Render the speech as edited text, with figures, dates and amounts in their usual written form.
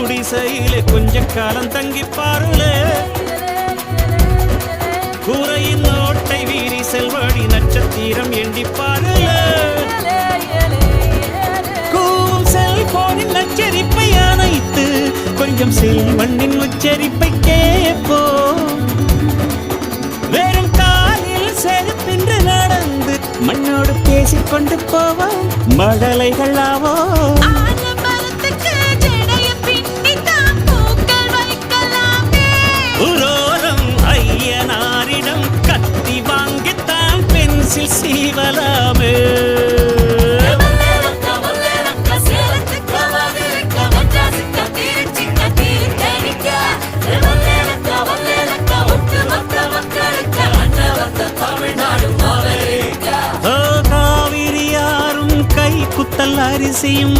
குடிசையிலே கொஞ்ச காலம் தங்கி பாருளே கூரையின் ஓட்டை வீரி செல்வடி நட்சத்திரம் எண்டி பாருளே கூவும் செல்போனின் நச்சரிப்பை அணைத்து கொஞ்சம் செல்வண்ணின் உச்சரிப்பை கேப்போ வெறும் காலில் செருப்பின்று நடந்து மண்ணோடு பேசிக்கொண்டு போவோம் மழலைகள் ஆவோம் ஐயனாரிடம் கத்தி வாங்கித்தான் பென்சில் சீவலாமே காவிரி யாரும் கை குத்தல் அரிசியும்